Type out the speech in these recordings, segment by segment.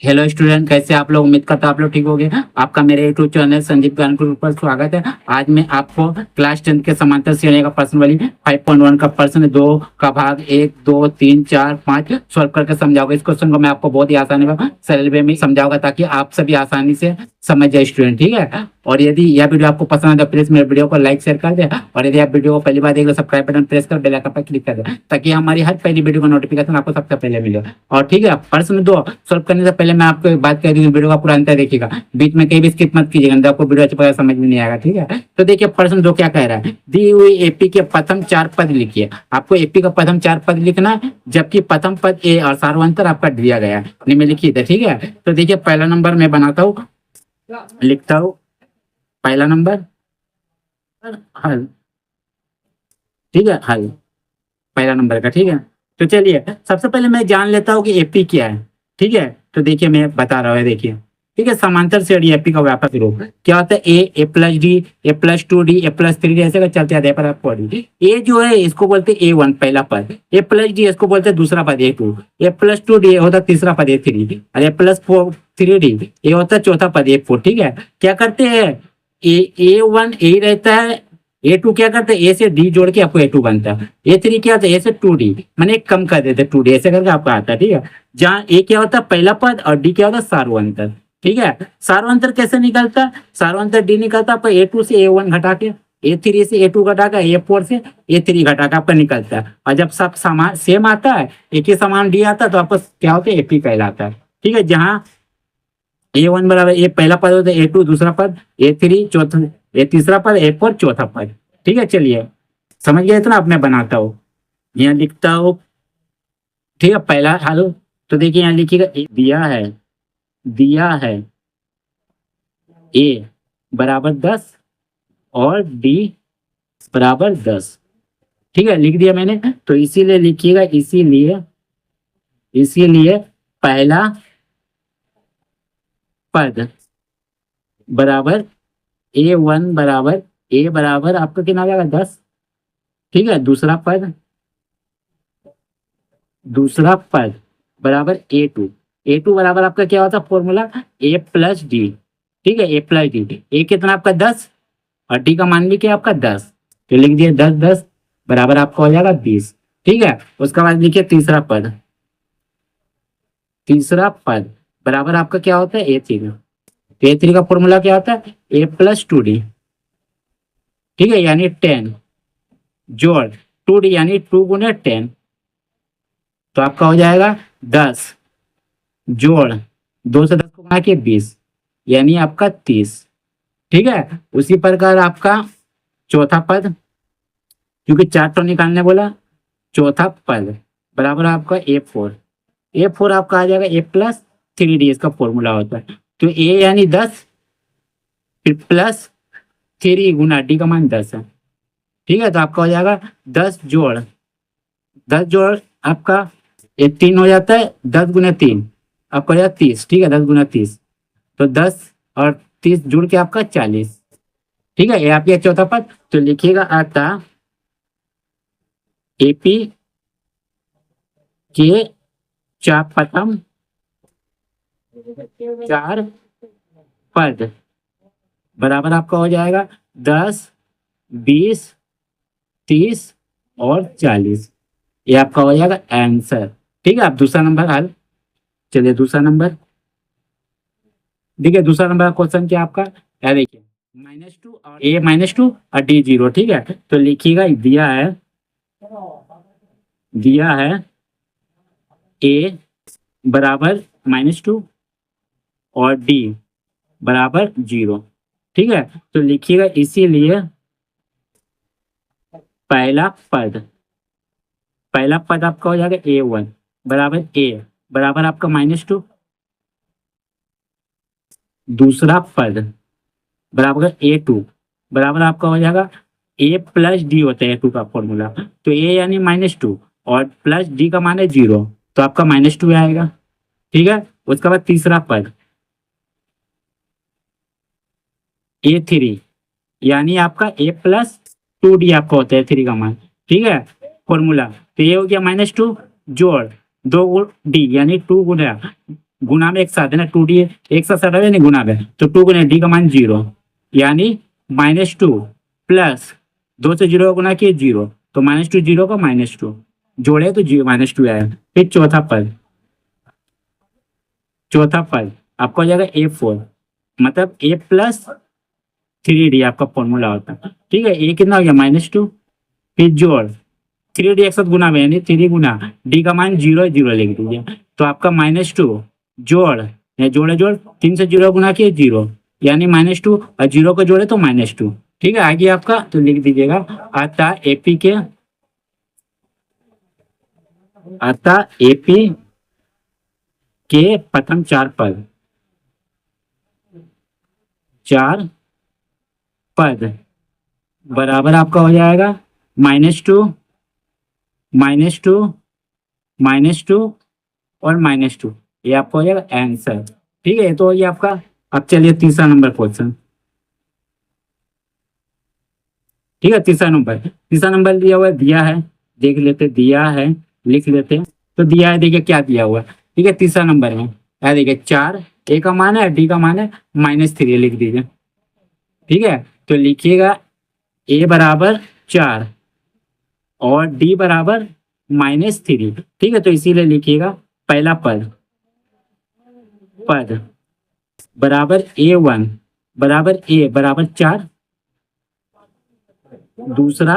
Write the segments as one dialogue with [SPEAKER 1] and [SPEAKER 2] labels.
[SPEAKER 1] Hello student, कैसे आप लोग? उम्मीद करता हूं आप लोग ठीक हो गए। आपका मेरे यूट्यूब चैनल संजीव ज्ञान गुरु पर स्वागत है। आज मैं आपको क्लास 10 के समांतर श्रेणी का प्रश्न वाली 5.1 का प्रश्न 2 का भाग 1, 2, 3, 4, 5 सॉल्व करके समझाऊंगा। इस क्वेश्चन को मैं आपको बहुत ही आसानी में सरल वे में समझाऊंगा ताकि आप सभी आसानी से समझ जाए स्टूडेंट, ठीक है। और यदि यह वीडियो आपको पसंद है तो प्लीज मेरे वीडियो को लाइक शेयर कर दे, और यदि आप वीडियो को पहली बार देख रहे हो सब्सक्राइब बटन प्रेस कर बेल आइकन पर क्लिक कर दे ताकि हमारी हर पहली वीडियो का नोटिफिकेशन आपको सबसे पहले मिले। और ठीक है, प्रश्न 2 सॉल्व करने से पहले मैं आपको एक बात कह दूं, वीडियो का पूरा अंतर देखिएगा, बीच में कहीं भी स्किप मत कीजिएगा, नहीं तो आपको वीडियो अच्छी तरह समझ में नहीं आएगा, ठीक है। तो देखिए प्रश्न 2 क्या कह रहा है। दी हुई एपी के प्रथम 4 पद लिखिए। आपको एपी का प्रथम 4 पद लिखना है, जबकि प्रथम पद ए और सार्वंतर आपका दिया गया है, निम्नलिखित है, ठीक है। तो देखिए पहला नंबर मैं बनाता हूँ, लिखता हूँ पहला नंबर हल, ठीक है, हल पहला नंबर का, ठीक है। तो चलिए सबसे पहले मैं जान लेता हूँ कि एपी क्या है, ठीक है। तो देखिए मैं बता रहा हूँ, देखिए, ठीक है। समांतर श्रेणी एपी का व्यापक रूप क्या होता है? ए प्लस डी, ए प्लस 2 डी, ए प्लस 3 डी, ऐसे का चलते आते पर आपको ए जो है इसको बोलते हैं A1 पहला पद, ए प्लस डी इसको बोलते हैं दूसरा पद A2, ए प्लस 2 डी होता है तीसरा पद A3, और ए प्लस 3 डी ये होता है चौथा पद A4, ठीक है। क्या करते हैं? A1 ए रहता है, A2 क्या करते हैं? ए से डी जोड़ के आपको A2 बनता है, A3 क्या होता है? ए से 2 डी, मैंने कम कर देते 2 डी, ऐसे करके आपको आता है, ठीक है। जहाँ ए क्या होता है? पहला पद, और डी क्या होता है? सार्वंतर, ठीक है। सार्वंतर कैसे निकलता है? सार्वंतर डी निकलता है आपका A2 से A1 घटा के, A3 से A2 घटा के, A4 से A3 घटा के आपका निकलता है। और जब सब समान सेम आता है, एक ही समान डी आता है, तो आपका क्या होता है? एपी कहलाता है, ठीक है। जहाँ A1 बराबर ए पहला पद होता है, A2 दूसरा पद, A3 चौथा, ए तीसरा पद, A4 चौथा पद, ठीक है। चलिए समझ गए इतना। अब मैं बनाता हूँ, यहाँ लिखता हूँ, ठीक है, पहला हालो। तो देखिए यहाँ लिखिएगा दिया है ए बराबर 10 और डी बराबर 10, ठीक है, लिख दिया मैंने। तो इसीलिए लिखिएगा, इसीलिए पहला पद बराबर A1 बराबर ए बराबर आपका कितना आ जाएगा? 10, ठीक है। दूसरा पद बराबर A2 बराबर आपका क्या होता है फॉर्मूला? ए प्लस डी, ठीक है, ए प्लस डी। ए कितना आपका 10, और डी का मान भी क्या आपका 10, तो लिख दिए 10 10 बराबर आपका हो जाएगा 20, ठीक है। उसके बाद लिखिए तीसरा पद बराबर आपका क्या होता है? A3, तो A3 का फॉर्मूला क्या होता है? ए प्लस 2 डी, ठीक है, यानी 10 जोड़ 2 डी यानी 2 × 10, तो आपका हो जाएगा 10 जोड़ 2 से 10 को गुणा के 20, यानी आपका 30, ठीक है। उसी प्रकार आपका चौथा पद, क्योंकि 4 तो निकालने बोला, चौथा पद बराबर आपका A4 आपका आ जाएगा ए प्लस 3 डी, इसका फॉर्मूला होता है। तो ए यानी 10 फिर प्लस 3 गुना डी का मान 10 है, ठीक है। तो आपका हो जाएगा 10 जोड़ आपका 3 हो जाता है, 10 × 3 आपका हो जाएगा 30, ठीक है, 10 × 30, तो 10 और 30 जुड़ के आपका 40, ठीक है। ये आपका चौथा पद। तो लिखिएगा आता एपी के प्रथम 4 पद बराबर आपका हो जाएगा 10, 20, 30 और 40, ये आपका हो जाएगा आंसर, ठीक है। आप दूसरा नंबर हल। चलिए दूसरा नंबर, देखिए दूसरा नंबर का क्वेश्चन क्या आपका है, देखिए -2 और A-2 और D0, ठीक है। तो लिखिएगा दिया है A बराबर -2 और D बराबर 0, ठीक है। तो लिखिएगा इसीलिए पहला पद आपका हो जाएगा A1 बराबर A बराबर आपका -2, दूसरा पद बराबर A2 बराबर आपका हो जाएगा A प्लस डी, होता है A2 का फॉर्मूला, तो A यानी -2 और प्लस डी का मान है 0, तो आपका -2 आएगा, ठीक है। उसके बाद तीसरा पद A3 यानी आपका A प्लस 2 डी आपका होता है 3 का मान, ठीक है, फॉर्मूला। तो ये हो गया -2 जोड़ 2 डी यानी 2 गुना गुना में एक साथ है ना, 2d एक साथ सटा है नहीं गुना में, तो 2 गुना डी का मान 0, यानी -2 प्लस 2 से 0 का गुना किए 0, तो -2 0 का -2 जोड़े तो -2 आया। फिर चौथा पद आपका हो जाएगा A4, मतलब A प्लस 3D आपका फॉर्मूला होता है। ठीक है, ए कितना हो गया -2, फिर जोड़ 3D एक साथ गुना में, यानी 3 गुना डी का मान 0 0 लिख दीजिए, तो आपका -2 जोड़ जोड़ 3 से 0 गुना किए 0, यानी -2 और 0 को जोड़े तो -2। ठीक है, आगे आपका तो लिख दीजिएगा अतः एपी के प्रथम 4 पद बराबर आपका हो जाएगा -2 -2 -2 और -2, ये आपका हो जाएगा आंसर। ठीक है, तो ये आपका। अब चलिए तीसरा नंबर क्वेश्चन। ठीक है, तीसरा नंबर दिया है, देख लेते, दिया है लिख लेते। तो दिया है, देखिए क्या दिया हुआ है। ठीक है, तीसरा नंबर में देखिए 4 ए का मान है, डी का मान है -3 लिख दीजिए। ठीक है, तो लिखिएगा ए बराबर 4 और डी बराबर -3। ठीक है, तो इसीलिए लिखिएगा पहला पद बराबर A1 बराबर ए बराबर 4, दूसरा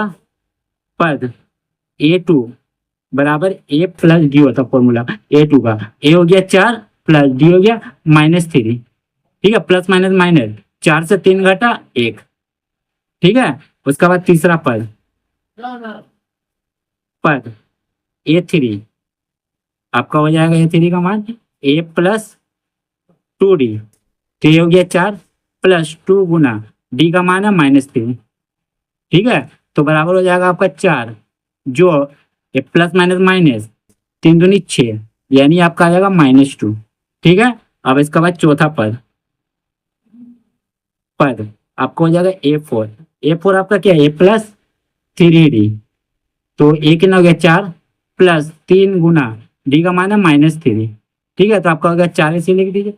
[SPEAKER 1] पद A2 बराबर ए प्लस डी होता फॉर्मूला A2 का, ए हो गया 4 प्लस डी हो गया -3। ठीक है, प्लस माइनस माइनस, 4 से 3 घटा 1। ठीक है, उसके बाद तीसरा पद A3 आपका हो जाएगा, A3 का मान A प्लस 2D, तो ये हो गया 4 प्लस 2 गुना डी का मान है -3। ठीक है, तो बराबर हो जाएगा आपका 4 जो प्लस माइनस माइनस 3 दूनी 6, यानी आपका आ जाएगा -2। ठीक है, अब इसके बाद चौथा पद आपको हो जाएगा A4 आपका क्या है, A प्लस 3D, तो ए कितना हो गया 4 प्लस 3 गुना डी का मान है -3। ठीक है, तो आपका हो गया 4 इसे लिख दीजिए,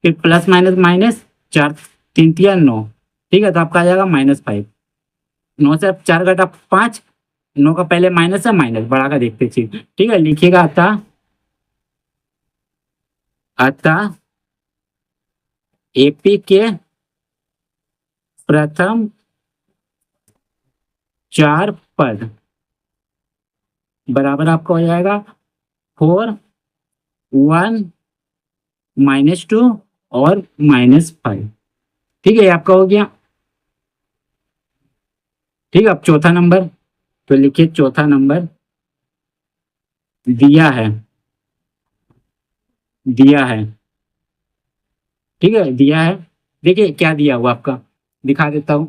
[SPEAKER 1] फिर प्लस माइनस माइनस 4 3 3 9। ठीक है, तो आपका आ जाएगा -5। 9 से 4 घटा 5, 9 का पहले माइनस है, माइनस बढ़ा कर देखते चीज। ठीक है, लिखिएगा अतः एपी के प्रथम 4 पद बराबर आपका हो जाएगा 4 1 -2 और -5। ठीक है, ये आपका हो गया। ठीक है, अब चौथा नंबर, तो लिखिए चौथा नंबर दिया है। ठीक है, दिया है, देखिए क्या दिया हुआ आपका, दिखा देता हूं।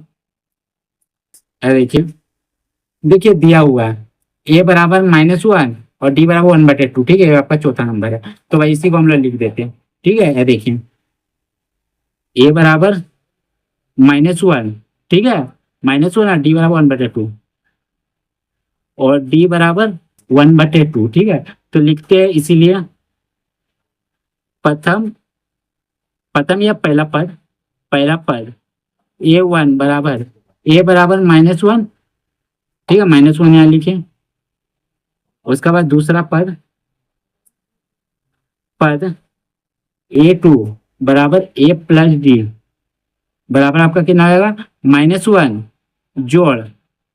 [SPEAKER 1] देखिए दिया हुआ है ए बराबर -1 और डी बराबर 1/2। ठीक है, आपका चौथा नंबर है, तो भाई इसी को हम लोग लिख देते हैं। ठीक है, देखिए ए बराबर -1, ठीक है, -1 और डी बराबर 1/2 और डी बराबर 1/2। ठीक है, तो लिखते हैं इसीलिए प्रथम या पहला पद A1 बराबर ए बराबर -1। ठीक है, -1 यहाँ लिखे। उसके बाद दूसरा पद A2 बराबर ए प्लस डी बराबर आपका कितना आएगा, -1 जोड़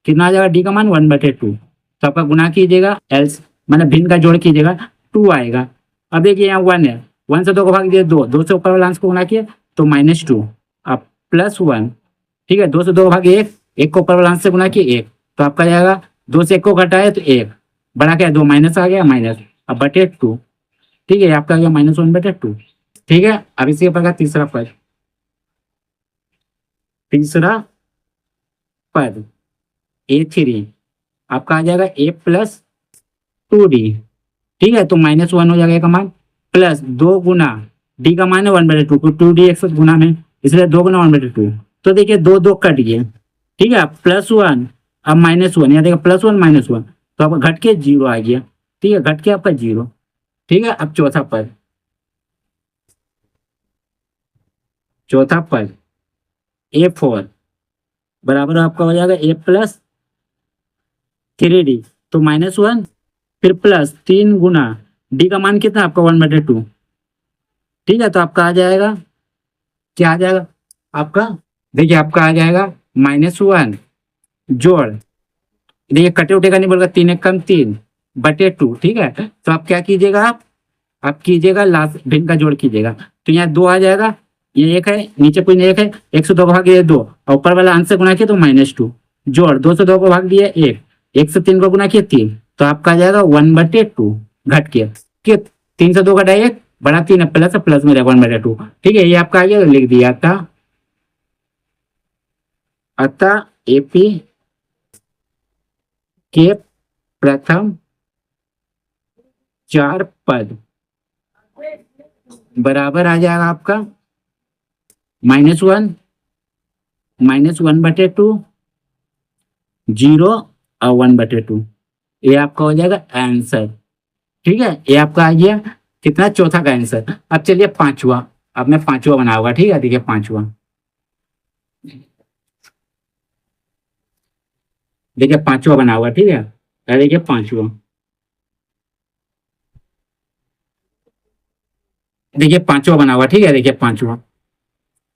[SPEAKER 1] कितना आ जाएगा, डी का मान 1/2। तो आपका गुना कीजिएगा, एल्स मतलब भिन्न का जोड़ कीजिएगा, 2 आएगा। अब देखिए यहाँ 1 है, 1 से 2 को भाग दिए 2 से ऊपर वाला अंश को गुना किया तो -2, अब +1। ठीक है, 2 से 2 को भाग 1 को ऊपर वाला अंश से गुना किया 1, तो आपका जाएगा 2 से 1 को घटाए तो 1 बड़ा क्या 2 माइनस आ गया माइनस, अब /2। ठीक है, आपका आ गया -1/2। ठीक है, अब इसी ऊपर का तीसरा पद A3 आपका आ जाएगा A प्लस 2D। ठीक है, तो -1 हो जाएगा का मान प्लस 2 गुना डी का मान है 1/2, 2D एक साथ गुना में, इसलिए 2 गुना 1/2। तो देखिए 2 2 कट गए। ठीक है, +1 अब -1, यहाँ देखिए +1 -1, तो आपका घट के 0 आ गया। ठीक है, घट के आपका 0। ठीक है, अब चौथा पद चौथा पद A4 बराबर आपका हो जाएगा A+3D, तो -1 फिर प्लस 3 गुना डी का मान कितना आपका 1/2। ठीक है, तो आपका आ जाएगा, क्या आ जाएगा आपका, देखिए आपका आ जाएगा -1 जोड़, देखिए कटे उठे का नहीं बोलेगा, 3 एक कम 3/2। ठीक है, तो आप क्या कीजिएगा, आप कीजिएगा लास्ट भिन्न का जोड़ कीजिएगा, तो यहाँ 2 आ जाएगा, ये 1 है, नीचे कोई नहीं 1 है, 1 से 2 को भाग दिया 2, और ऊपर वाला अंश से गुना किया तो -2 जोड़ 2 से 2 को भाग दिया 1, 1 से 3 को गुना किया 3, तो आपका आ जाएगा 1/2 घट के, 3 से 2 घटा 1 बड़ा 3 है, प्लस है, प्लस में 1/2। ठीक है, ये आपका आ गया, लिख दिया था। अतः एपी के प्रथम 4 पद बराबर आ जाएगा आपका -1, -1/2, 0 और 1/2। ये आपका हो जाएगा आंसर। ठीक है, ये आपका आ गया कितना, चौथा का आंसर। अब चलिए पांचवा, अब मैं पांचवा बनाऊंगा। ठीक है, देखिए पांचवा, देखिए पांचवा बना हुआ। ठीक है, देखिए पांचवा, देखिए पांचवा बना हुआ। ठीक है, देखिए पांचवा,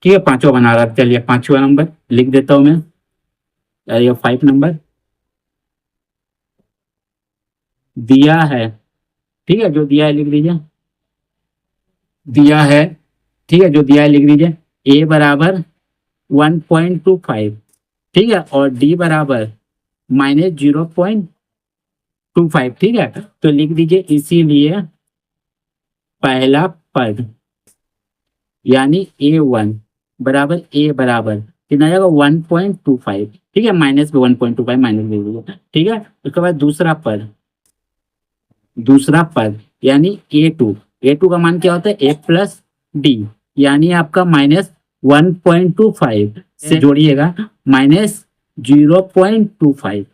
[SPEAKER 1] ठीक है पांचवा बना रहा। चलिए पांचवा नंबर लिख देता हूं मैं, ये 5 नंबर दिया है। ठीक है, जो दिया है लिख दीजिए, दिया है। ठीक है, जो दिया है लिख दीजिए, ए बराबर 1.25। ठीक है, और डी बराबर -0.25। ठीक है, तो लिख दीजिए इसीलिए पहला पद यानी A1 बराबर ए बराबर कितना आएगा 1.25। ठीक है, माइनस में 1.25 माइनस दे दीजिए। ठीक है, उसके बाद दूसरा पद, दूसरा पद यानी A2 का मान क्या होता है A+D, यानी आपका -1.25 से जोड़िएगा -0.25।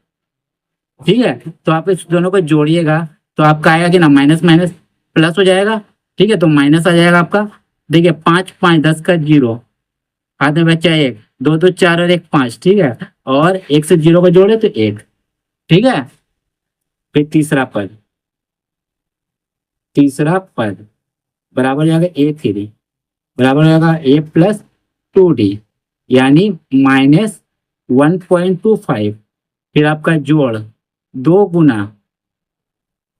[SPEAKER 1] ठीक है, तो आप इस दोनों को जोड़िएगा तो आपका आएगा कि ना, माइनस माइनस प्लस हो जाएगा। ठीक है, तो माइनस आ जाएगा आपका, देखिए 5 5 10 का 0, हाथ में बचा 1, 2 2 4 और 1 5। ठीक है, और 1 से 0 को जोड़े तो 1। ठीक है, फिर तीसरा पद, तीसरा पद बराबर हो जाएगा A3 बराबर हो जाएगा A+2D, यानी -1.25, फिर आपका जोड़ 2 गुना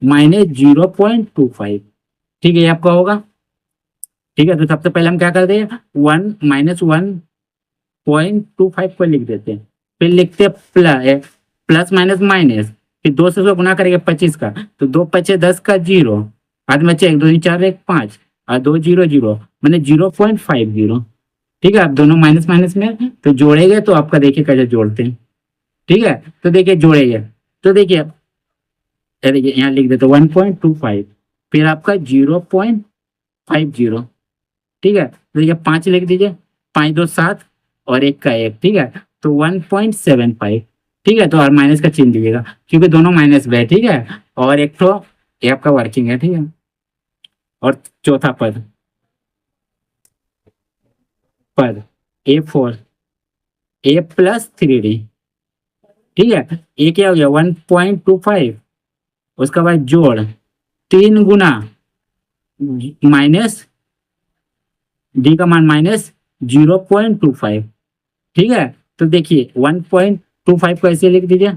[SPEAKER 1] -0.25। ठीक है, ये आपका होगा। ठीक है, तो सबसे पहले हम क्या करते हैं, 1-1.25 को लिख देते हैं, फिर लिखते हैं प्लस माइनस माइनस, फिर 2 से उसको गुना करेंगे 25 का, तो 2 5 10 का 0, हाथ में 1 2 4 1 5 और 2 0 0 मैंने 0.50। ठीक है, आप दोनों माइनस माइनस में तो जोड़ेंगे, तो आपका देखिए कैसे जोड़ते हैं। ठीक है, तो देखिए जोड़ेंगे, तो देखिए देखिए यहाँ लिख देते 1.25, फिर आपका 0.50। ठीक है, तो देखिए 5 लिख दीजिए, 5 2 7 और 1 का 1। ठीक है, तो 1.75। ठीक है, तो और माइनस का चिन्ह दीजिएगा क्योंकि दोनों माइनस में है। ठीक है, और एक तो ये आपका वर्किंग है। ठीक है, और चौथा पद, पद A4 A+3D। ठीक है, ए क्या हो गया 1.25, उसका बाद जोड़ 3 गुना माइनस डी का मान -0.25। ठीक है, तो देखिए 1.25 को ऐसे लिख दीजिए,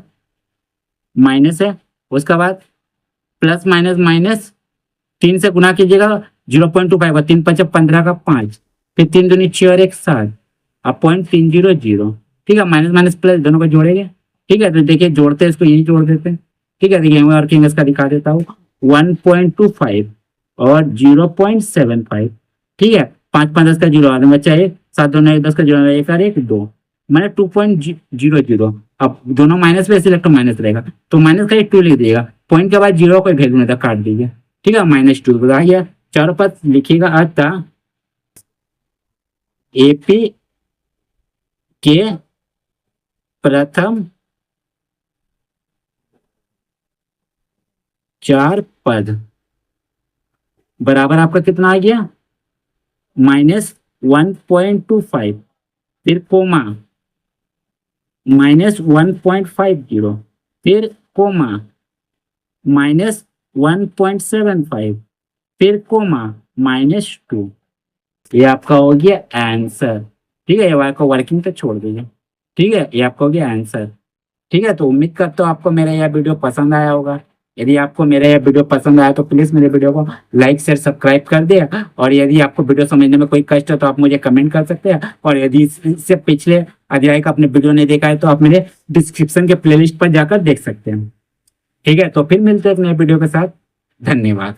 [SPEAKER 1] माइनस है, उसका बाद प्लस माइनस माइनस 3 से गुना कीजिएगा 0.25, 3 5 15 का 5, फिर 3 दूनी 6 और 1 7 अब 0.300। ठीक है, माइनस माइनस प्लस दोनों को जोड़ेंगे। ठीक है, तो देखिए जोड़ते हैं, इसको यही जोड़ देते हैं। ठीक है, देखिए मैं वर्किंग इसका दिखा देता हूँ, 1.25 और 0.75। ठीक है, 5 5 10 का 0 आगे बच्चा 1, 7 2 9 10 का 0 1 और 1 2 मैंने 2.00। अब दोनों माइनस में सिलेक्ट माइनस रहेगा, तो माइनस का 2 लिख दिएगा, पॉइंट के बाद 0 कोई वैल्यू नहीं था, काट दीजिए। ठीक है, -2 आ गया। चारों पद लिखिएगा, अतः एपी के प्रथम 4 पद बराबर आपका कितना आ गया, 1.25, फिर कोमा -1.50, फिर कोमा -1.75, फिर कोमा -2। ये आपका हो गया आंसर। ठीक है, ये आपका वर्किंग तो छोड़ दीजिए। ठीक है, ये आपका हो गया आंसर। ठीक है, तो उम्मीद करता हूँ आपको मेरा यह वीडियो पसंद आया होगा। यदि आपको मेरा यह वीडियो पसंद आया तो प्लीज़ मेरे वीडियो को लाइक शेयर सब्सक्राइब कर दिया। और यदि आपको वीडियो समझने में कोई कष्ट हो तो आप मुझे कमेंट कर सकते हैं। और यदि इससे पिछले अध्याय का आपने वीडियो नहीं देखा है तो आप मेरे डिस्क्रिप्शन के प्लेलिस्ट पर जाकर देख सकते हैं। ठीक है, तो फिर मिलते हैं एक नए वीडियो के साथ। धन्यवाद।